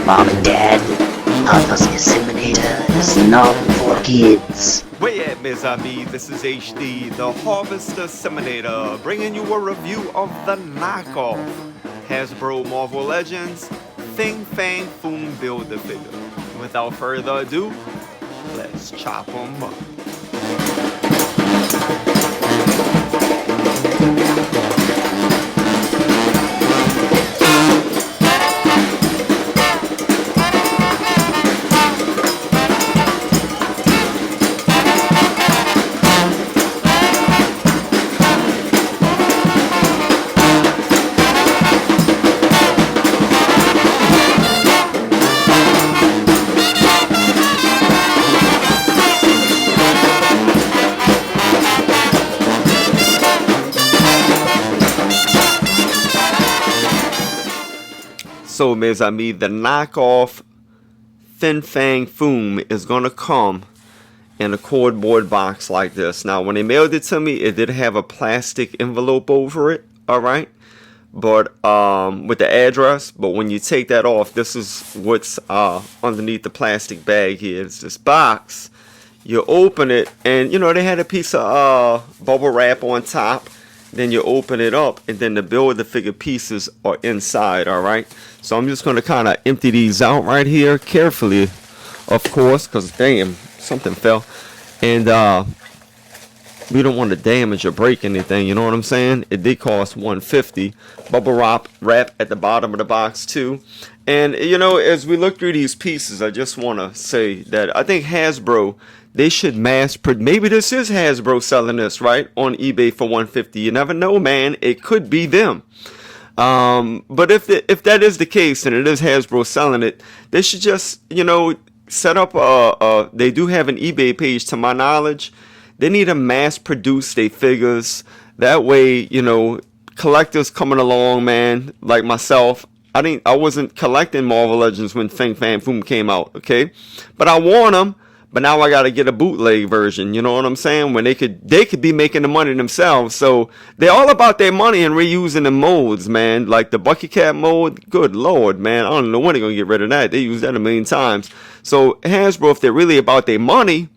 Mom and Dad, Harvest Disseminator is not for kids. Way at mes amis, this is HD, the Harvest Disseminator, bringing you a review of the knockoff Hasbro Marvel Legends Fang Foom Build-A-Figure. Without further ado, let's chop 'em up. So, mes amis, the knockoff Fang Foom is going to come in a cardboard box like this. Now, when they mailed it to me, it did have a plastic envelope over it, alright? But, with the address, but when you take that off, this is what's underneath the plastic bag here. It's this box. You open it, and, you know, they had a piece of bubble wrap on top. Then you open it up, and then the Build-A-Figure pieces are inside, alright? So I'm just going to kind of empty these out right here carefully, of course, because damn, something fell. And we don't want to damage or break anything, you know what I'm saying? It did cost $150. Bubble wrap at the bottom of the box too. And you know, as we look through these pieces, I just want to say that I think Hasbro, they should maybe this is Hasbro selling this right on eBay for $150. You never know, man. It could be them. But if that is the case and it is Hasbro selling it, they should just, you know, set up they do have an eBay page to my knowledge. They need to mass produce their figures. That way, you know, collectors coming along, man, like myself. I wasn't collecting Marvel Legends when Fang Foom came out, okay? But I want them. But now I gotta get a bootleg version, you know what I'm saying? When they could be making the money themselves. So they're all about their money and reusing the molds, man. Like the Bucket Cat mold, good lord, man. I don't know when they're gonna get rid of that. They use that a million times. So Hasbro, if they're really about their money,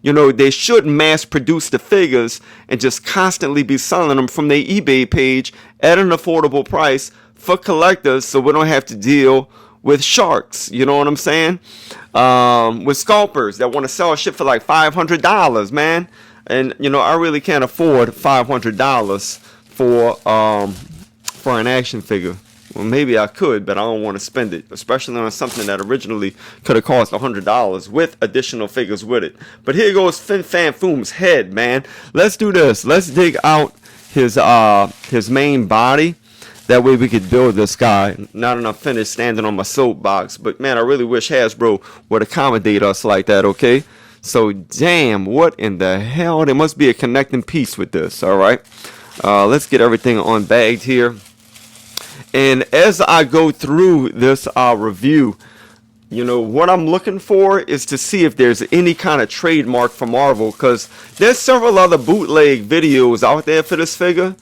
you know, they should mass produce the figures and just constantly be selling them from their eBay page at an affordable price for collectors, so we don't have to deal with sharks, you know what I'm saying? With scalpers that want to sell shit for like $500, man. And you know, I really can't afford $500 for an action figure. Well, maybe I could, but I don't want to spend it, especially on something that originally could have cost $100 with additional figures with it. But here goes Fang Foom's head, man. Let's do this. Let's dig out his main body. That way we could build this guy. Not enough finished standing on my soapbox. But man, I really wish Hasbro would accommodate us like that, okay? So damn, what in the hell? There must be a connecting piece with this, alright? Let's get everything unbagged here. And as I go through this review, you know, what I'm looking for is to see if there's any kind of trademark for Marvel. Because there's several other bootleg videos out there for this figure.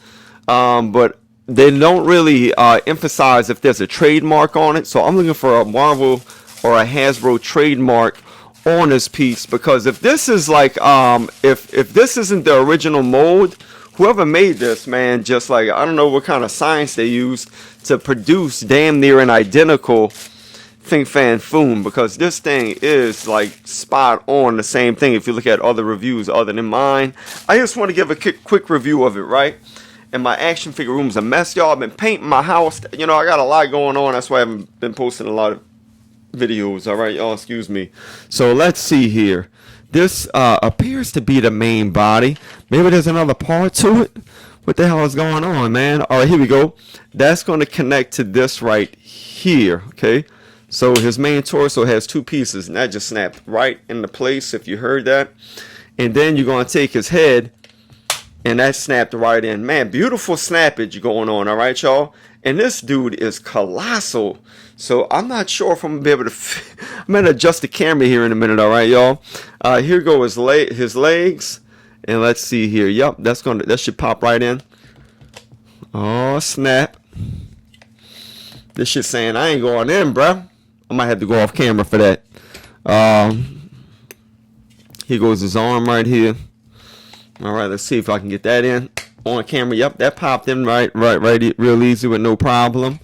But they don't really emphasize if there's a trademark on it. So I'm looking for a Marvel or a Hasbro trademark on this piece, because if this is like if this isn't the original mold, whoever made this, man, just like, I don't know what kind of science they used to produce damn near an identical Fang Foom, because this thing is like spot on the same thing if you look at other reviews other than mine. I just want to give a quick review of it, right? And my action figure room's a mess, y'all. I've been painting my house. You know, I got a lot going on. That's why I haven't been posting a lot of videos. All right, y'all, excuse me. So let's see here. This appears to be the main body. Maybe there's another part to it. What the hell is going on, man? All right, here we go. That's going to connect to this right here, okay? So his main torso has two pieces, and that just snapped right into place, if you heard that. And then you're going to take his head, and that snapped right in. Man, beautiful snappage going on, all right, y'all? And this dude is colossal. So I'm not sure if I'm going to be able to... I'm going to adjust the camera here in a minute, all right, y'all? Here go his legs. And let's see here. Yep, that should pop right in. Oh, snap. This shit saying I ain't going in, bruh. I might have to go off camera for that. Here goes his arm right here. All right, let's see if I can get that in on camera. Yep, that popped in right, real easy with no problem.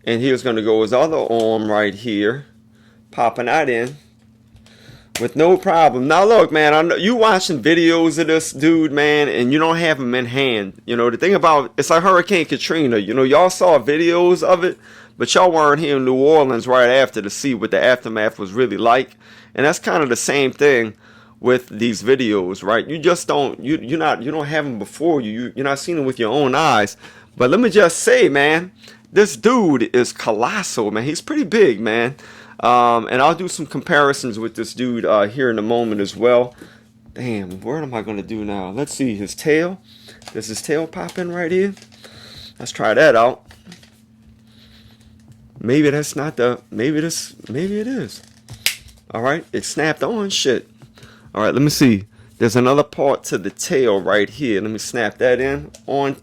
And here's going to go his other arm right here, popping that in with no problem. Now look, man, I know you watching videos of this dude, man, and you don't have him in hand. You know, the thing about it's like Hurricane Katrina. You know, y'all saw videos of it, but y'all weren't here in New Orleans right after to see what the aftermath was really like. And that's kind of the same thing with these videos, right? You just don't you don't have them before you. You're not seeing them with your own eyes. But let me just say, man, this dude is colossal, man. He's pretty big, man. And I'll do some comparisons with this dude here in a moment as well. Damn, what am I going to do now? Let's see, his tail. Does his tail pop in right here? Let's try that out. Maybe that's not the, maybe it is. All right, it snapped on, shit. All right, let me see. There's another part to the tail right here. Let me snap that in on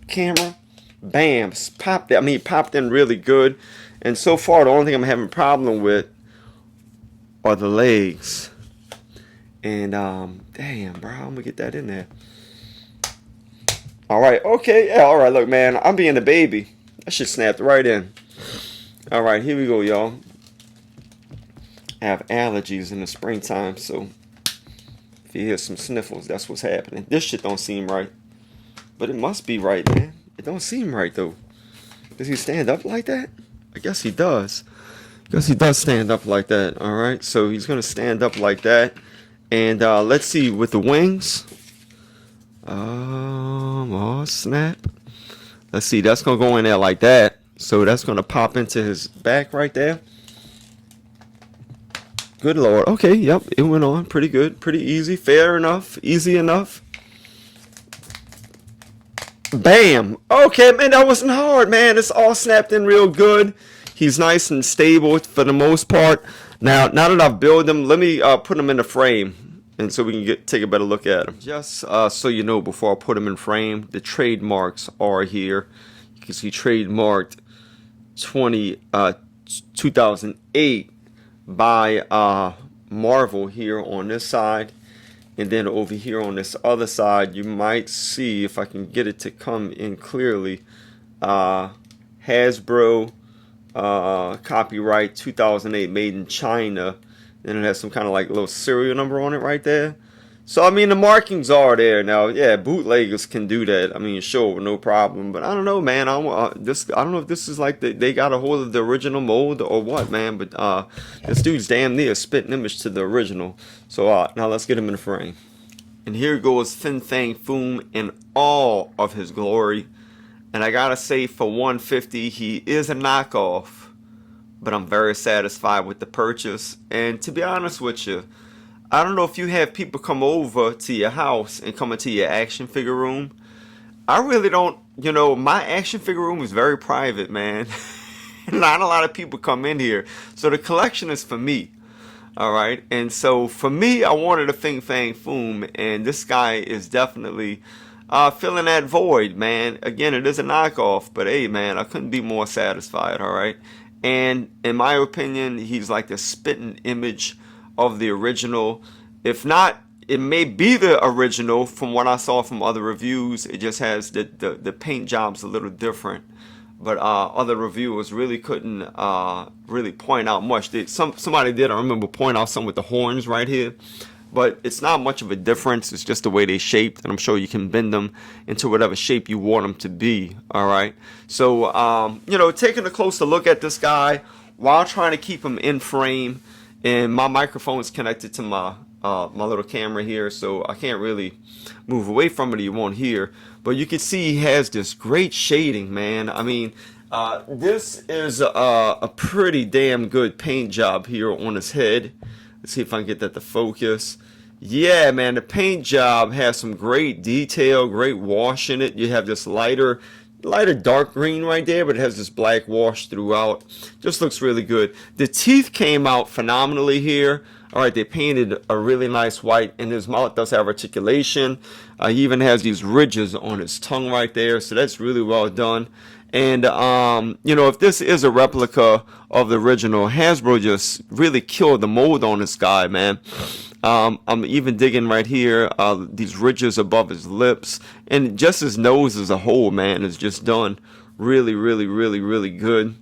camera. Bam, popped. I mean, popped in really good. And so far, the only thing I'm having a problem with are the legs. And damn, bro, I'm gonna get that in there. All right, okay, yeah, all right. Look, man, I'm being a baby. That shit snapped right in. All right, here we go, y'all. I have allergies in the springtime, so if you hear some sniffles, that's what's happening. This shit don't seem right, but it must be right, man. It don't seem right though. Does he stand up like that? I guess he does. I guess he does stand up like that. All right, so he's gonna stand up like that, and let's see with the wings. Oh snap! Let's see. That's gonna go in there like that. So that's gonna pop into his back right there. Good Lord. Okay, yep, it went on pretty good, pretty easy, fair enough, easy enough. Bam. Okay, man, that wasn't hard, man. It's all snapped in real good. He's nice and stable for the most part. Now that I've built him, let me put him in the frame, and so we can take a better look at him. Just so you know, before I put him in frame, the trademarks are here. You can see trademarked 2008 by Marvel here on this side. And then over here on this other side, you might see, if I can get it to come in clearly, Hasbro, copyright 2008, made in China. And it has some kind of like little serial number on it right there. So, I mean, the markings are there. Now, yeah, bootleggers can do that. I mean, sure, no problem. But I don't know, man. I don't know if this is like they got a hold of the original mold or what, man. But this dude's damn near a spitting image to the original. So, now let's get him in the frame. And here goes Fang Foom in all of his glory. And I gotta say, for $150, he is a knockoff. But I'm very satisfied with the purchase. And to be honest with you, I don't know if you have people come over to your house and come into your action figure room. I really don't, you know, my action figure room is very private, man. Not a lot of people come in here. So the collection is for me. All right. And so for me, I wanted a Fang Foom, and this guy is definitely filling that void, man. Again, it is a knockoff, but hey, man, I couldn't be more satisfied. All right. And in my opinion, he's like the spitting image of the original. If not, it may be the original from what I saw from other reviews. It just has the paint job's a little different, but other reviewers really couldn't really point out much. Somebody did, I remember, point out some with the horns right here, but it's not much of a difference. It's just the way they shaped, and I'm sure you can bend them into whatever shape you want them to be. All right, so you know, taking a closer look at this guy while trying to keep him in frame. And my microphone is connected to my my little camera here, so I can't really move away from it. You won't hear, but you can see he has this great shading, man. I mean, this is a pretty damn good paint job here on his head. Let's see if I can get that to focus. Yeah, man, the paint job has some great detail, great wash in it. You have this lighter dark green right there, but it has this black wash throughout. Just looks really good. The teeth came out phenomenally here. All right, they painted a really nice white, and his mouth does have articulation. He even has these ridges on his tongue right there, so that's really well done. And you know, if this is a replica of the original, Hasbro just really killed the mold on this guy, man. I'm even digging right here, these ridges above his lips, and just his nose as a whole, man, is just done really, really, really, really good.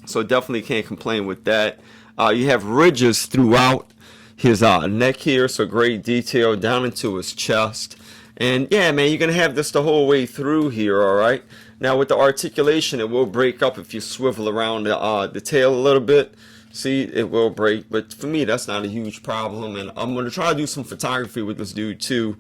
So definitely can't complain with that. You have ridges throughout his neck here, so great detail down into his chest. And yeah, man, you're gonna have this the whole way through here, all right? Now with the articulation, it will break up if you swivel around the tail a little bit. See, it will break, but for me, that's not a huge problem. And I'm gonna try to do some photography with this dude too.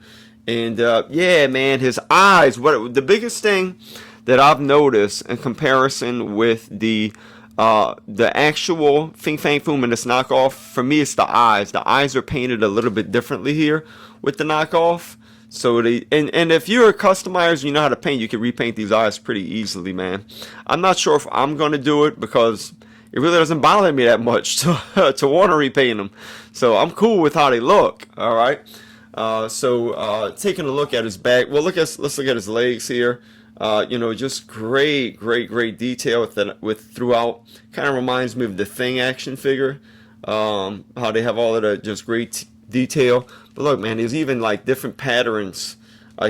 And yeah, man, his eyes. What the biggest thing that I've noticed in comparison with the actual Fang Foom and this knockoff, for me, it's the eyes. The eyes are painted a little bit differently here with the knockoff. So and if you're a customizer, you know how to paint, you can repaint these eyes pretty easily, man. I'm not sure if I'm gonna do it because it really doesn't bother me that much to want to repaint them. So I'm cool with how they look. All right. Taking a look at his back. Well, let's look at his legs here. You know, just great detail with throughout. Kind of reminds me of the Thing action figure. How they have all of the just great detail. But look, man, there's even like different patterns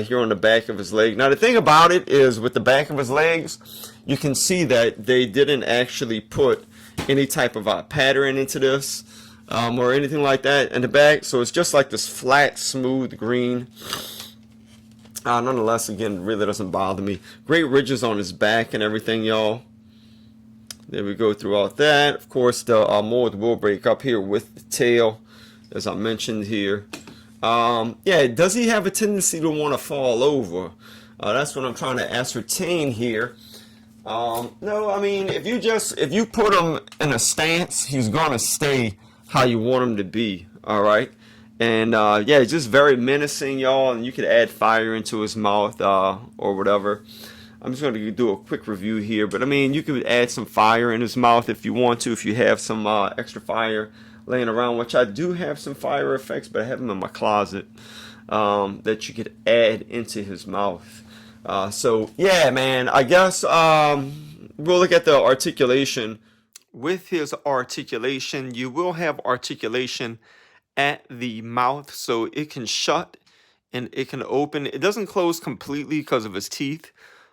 here on the back of his leg. Now, the thing about it is with the back of his legs, you can see that they didn't actually put any type of pattern into this or anything like that in the back. So it's just like this flat, smooth green. Nonetheless, again, really doesn't bother me. Great ridges on his back and everything, y'all. There we go throughout that. Of course, the mold will break up here with the tail, as I mentioned here. Yeah, does he have a tendency to want to fall over? That's what I'm trying to ascertain here. No, I mean, if you put him in a stance, he's gonna stay how you want him to be. All right. And yeah, just very menacing, y'all. And you could add fire into his mouth or whatever. I'm just going to do a quick review here. But I mean, you could add some fire in his mouth if you want to, if you have some extra fire laying around, which I do have some fire effects, but I have them in my closet that you could add into his mouth. So yeah, man, I guess we'll look at the articulation. With his articulation, you will have articulation at the mouth, so it can shut and it can open. It doesn't close completely because of his teeth.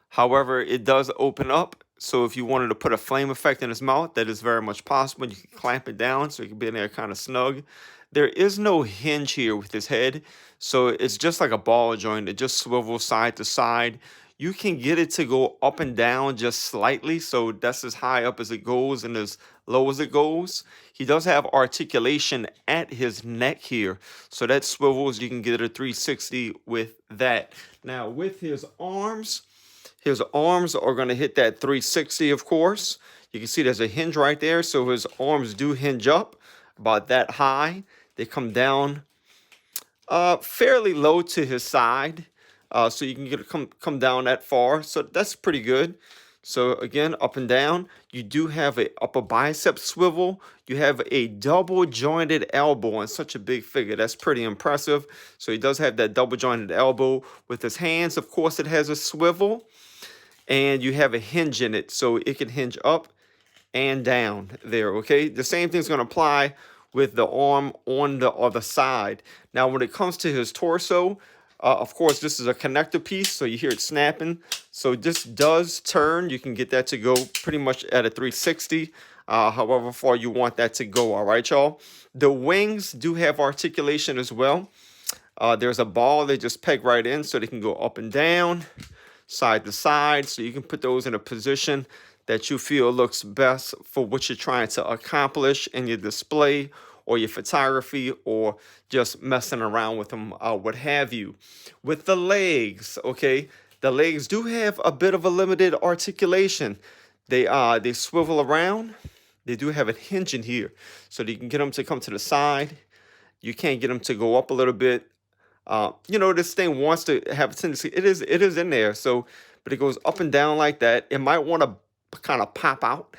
However, it does open up. So if you wanted to put a flame effect in his mouth, that is very much possible. You can clamp it down so it can be in there kind of snug. There is no hinge here with his head, so it's just like a ball joint. It just swivels side to side. You can get it to go up and down just slightly, so that's as high up as it goes and as low as it goes. He does have articulation at his neck here, so that swivels. You can get a 360 with that. Now, with his arms are going to hit that 360, of course. You can see there's a hinge right there, so his arms do hinge up about that high. They come down fairly low to his side. So you can get it come down that far. So that's pretty good. So again, up and down. You do have a upper bicep swivel. You have a double jointed elbow on such a big figure. That's pretty impressive. So he does have that double jointed elbow. With his hands, of course, it has a swivel. And you have a hinge in it. So it can hinge up and down there, okay? The same thing's going to apply with the arm on the other side. Now, when it comes to his torso, of course, this is a connector piece, so you hear it snapping. So this does turn. You can get that to go pretty much at a 360, however far you want that to go, all right, y'all? The wings do have articulation as well. There's a ball they just peg right in so they can go up and down, side to side, so you can put those in a position that you feel looks best for what you're trying to accomplish in your display or your photography, or just messing around with them, what have you. With the legs, okay, the legs do have a bit of a limited articulation. They swivel around. They do have a hinge in here, so that you can get them to come to the side. You can't get them to go up a little bit. You know, this thing wants to have a tendency. It is in there, so, but it goes up and down like that. It might want to kind of pop out.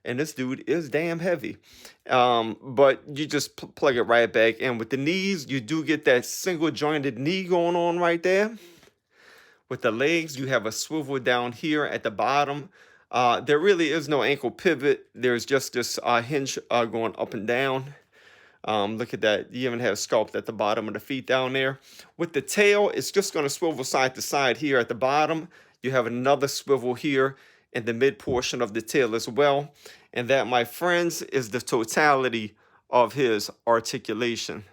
And this dude is damn heavy. But you just plug it right back in. With the knees, you do get that single jointed knee going on right there. with the legs. You have a swivel down here at the bottom. There really is no ankle pivot. There's just this hinge going up and down. Look at that. You even have sculpt at the bottom of the feet down there. With the tail, it's just going to swivel side to side here at the bottom. You have another swivel here in the mid portion of the tail as well. And that, my friends, is the totality of his articulation.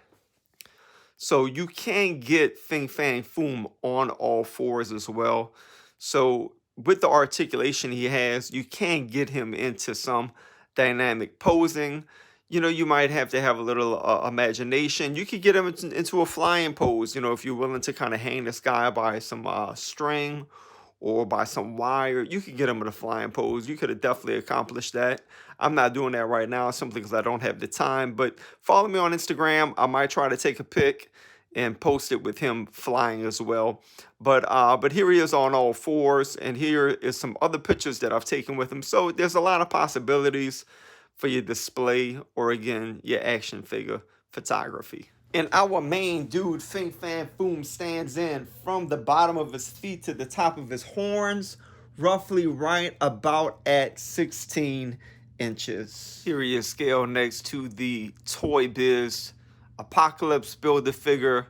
So you can get Fang Foom on all fours as well. So with the articulation he has, you can get him into some dynamic posing. You know, you might have to have a little imagination. You could get him into a flying pose, you know, if you're willing to kind of hang this guy by some string or by some wire. You could get him in a flying pose. You could have definitely accomplished that. I'm not doing that right now simply because I don't have the time. But follow me on Instagram. I might try to take a pic and post it with him flying as well. But here he is on all fours. And here is some other pictures that I've taken with him. So there's a lot of possibilities for your display or, again, your action figure photography. And our main dude, Fang Foom, stands in from the bottom of his feet to the top of his horns, roughly right about at 16 inches. Here he is scaled next to the Toy Biz Apocalypse Build-A-Figure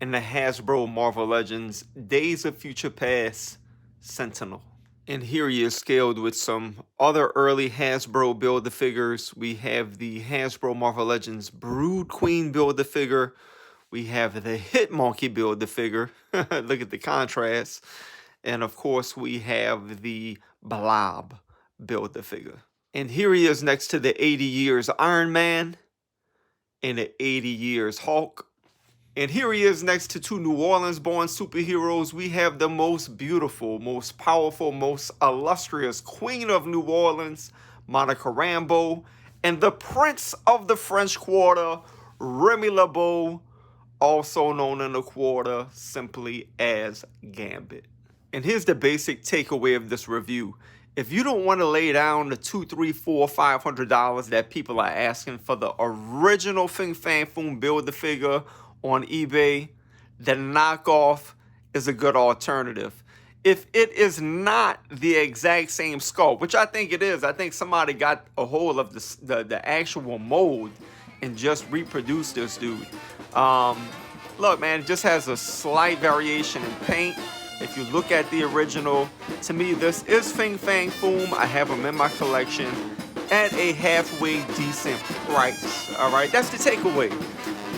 in the Hasbro Marvel Legends Days of Future Past Sentinel. And here he is scaled with some other early Hasbro Build-A-Figures. We have the Hasbro Marvel Legends Brood Queen Build-A-Figure. We have the Hit Monkey Build-A-Figure. Look at the contrast. And of course, we have the Blob Build-A-Figure. And here he is next to the 80 years Iron Man and the 80 years Hulk. And here he is next to two New Orleans-born superheroes. We have the most beautiful, most powerful, most illustrious Queen of New Orleans, Monica Rambeau, and the Prince of the French Quarter, Remy LeBeau, also known in the Quarter simply as Gambit. And here's the basic takeaway of this review. If you don't want to lay down the $200, $300, $400, $500 that people are asking for the original Fang Foom Build-A-Figure on eBay, the knockoff is a good alternative. If it is not the exact same sculpt, which I think it is, I think somebody got a hold of the actual mold and just reproduced this dude. Look, man, it just has a slight variation in paint. If you look at the original, to me, this is Fang Foom. I have them in my collection at a halfway decent price. All right, that's the takeaway.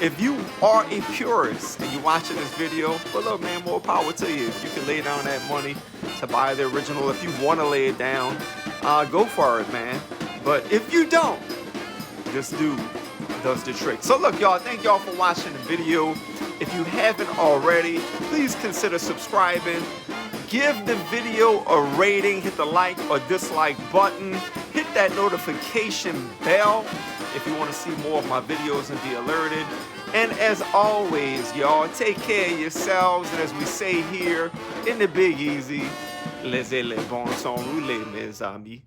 If you are a purist and you're watching this video, well, look, man, more power to you. If you can lay down that money to buy the original, if you want to lay it down, go for it, man. But if you don't, this dude does the trick. So look, y'all, thank y'all for watching the video. If you haven't already, please consider subscribing. Give the video a rating. Hit the like or dislike button. Hit that notification bell if you want to see more of my videos and be alerted. And as always, y'all, take care of yourselves. And as we say here in the Big Easy, laissez les bons sons rouler, mes amis.